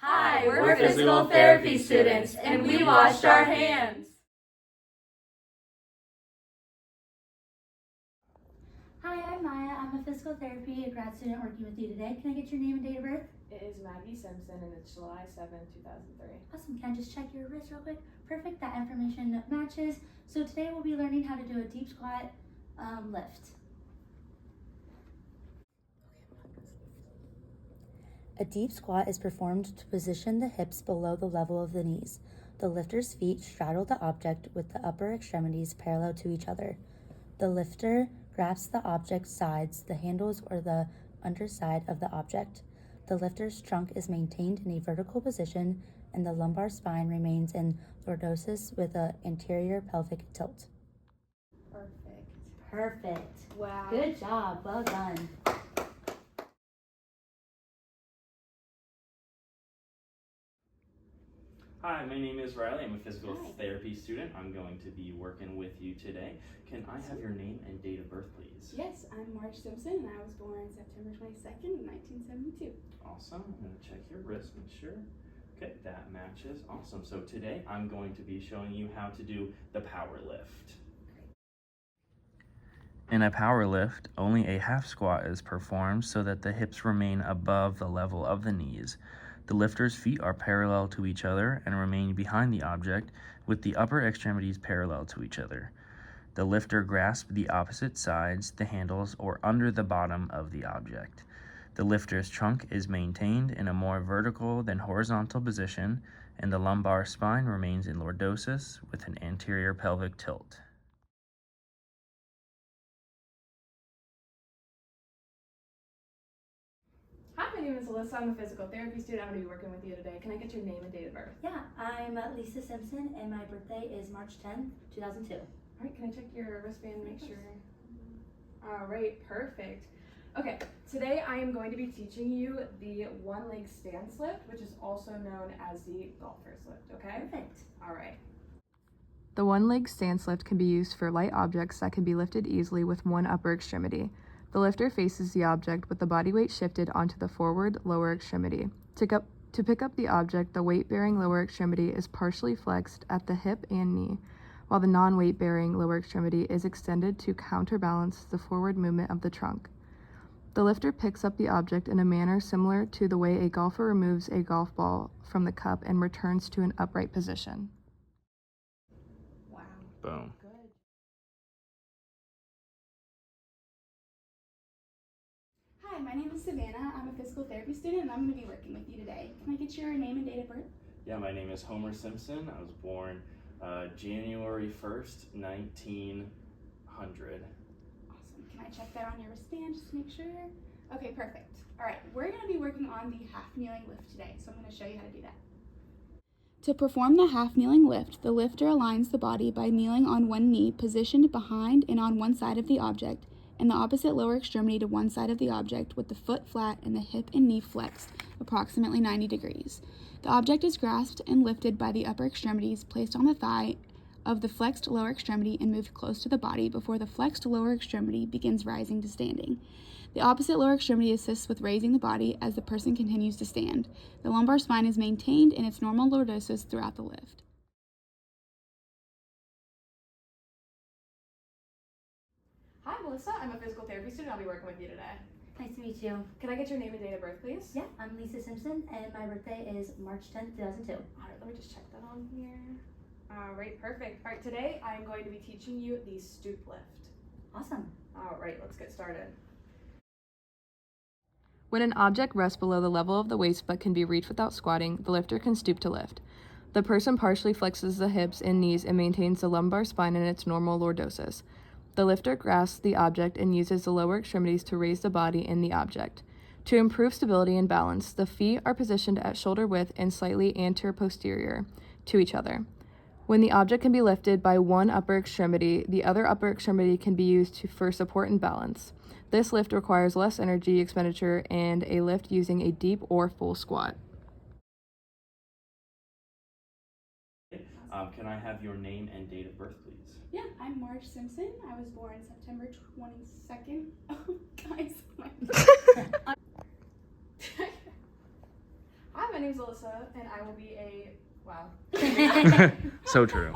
Hi, we're physical therapy students, and we washed our hands. Hi, I'm Maya. I'm a physical therapy grad student working with you today. Can I get your name and date of birth? It is Maggie Simpson, and it's July 7th, 2003. Awesome. Can I just check your wrist real quick? Perfect. That information matches. So today we'll be learning how to do a deep squat lift. A deep squat is performed to position the hips below the level of the knees. The lifter's feet straddle the object with the upper extremities parallel to each other. The lifter grasps the object's sides, the handles, or the underside of the object. The lifter's trunk is maintained in a vertical position, and the lumbar spine remains in lordosis with an anterior pelvic tilt. Perfect. Wow. Good job. Well done. Hi, my name is Riley. I'm a physical therapy student. I'm going to be working with you today. Can I have your name and date of birth, please? Yes, I'm Marge Simpson, and I was born September 22nd, 1972. Awesome. I'm going to check your wrist, make sure. Okay, that matches. Awesome. So today I'm going to be showing you how to do the power lift. In a power lift, only a half squat is performed so that the hips remain above the level of the knees. The lifter's feet are parallel to each other and remain behind the object with the upper extremities parallel to each other. The lifter grasps the opposite sides, the handles, or under the bottom of the object. The lifter's trunk is maintained in a more vertical than horizontal position, and the lumbar spine remains in lordosis with an anterior pelvic tilt. Hi, my name is Alyssa. I'm a physical therapy student. I'm going to be working with you today. Can I get your name and date of birth? Yeah, I'm Lisa Simpson, and my birthday is March 10th, 2002. All right, can I check your wristband and make sure? All right, perfect. Okay, today I am going to be teaching you the one-leg stance lift, which is also known as the golfer's lift, okay? Perfect. All right. The one-leg stance lift can be used for light objects that can be lifted easily with one upper extremity. The lifter faces the object with the body weight shifted onto the forward lower extremity. To pick up the object, the weight-bearing lower extremity is partially flexed at the hip and knee, while the non-weight-bearing lower extremity is extended to counterbalance the forward movement of the trunk. The lifter picks up the object in a manner similar to the way a golfer removes a golf ball from the cup and returns to an upright position. Wow. Boom. Good. Hi, my name is Savannah. I'm a physical therapy student, and I'm going to be working with you today. Can I get your name and date of birth? Yeah, my name is Homer Simpson. I was born January 1st, 1900. Awesome. Can I check that on your wristband just to make sure? Okay, perfect. All right, we're going to be working on the half kneeling lift today, so I'm going to show you how to do that. To perform the half kneeling lift, the lifter aligns the body by kneeling on one knee, positioned behind and on one side of the object, and the opposite lower extremity to one side of the object with the foot flat and the hip and knee flexed approximately 90 degrees. The object is grasped and lifted by the upper extremities placed on the thigh of the flexed lower extremity and moved close to the body before the flexed lower extremity begins rising to standing. The opposite lower extremity assists with raising the body as the person continues to stand. The lumbar spine is maintained in its normal lordosis throughout the lift. Hi, Melissa. I'm a physical therapy student. I'll be working with you today. Nice to meet you. Can I get your name and date of birth, please? Yeah, I'm Lisa Simpson, and my birthday is March 10th, 2002. All right, let me just check that on here. All right, perfect. All right, today I am going to be teaching you the stoop lift. Awesome. All right, let's get started. When an object rests below the level of the waist but can be reached without squatting, the lifter can stoop to lift. The person partially flexes the hips and knees and maintains the lumbar spine in its normal lordosis. The lifter grasps the object and uses the lower extremities to raise the body in the object. To improve stability and balance, the feet are positioned at shoulder width and slightly anterior-posterior to each other. When the object can be lifted by one upper extremity, the other upper extremity can be used for support and balance. This lift requires less energy expenditure and a lift using a deep or full squat. Can I have your name and date of birth, please? Yeah, I'm Marge Simpson. I was born September 22nd. Oh, guys. Hi, my name's Alyssa. Alyssa, and I will be a wow. So true.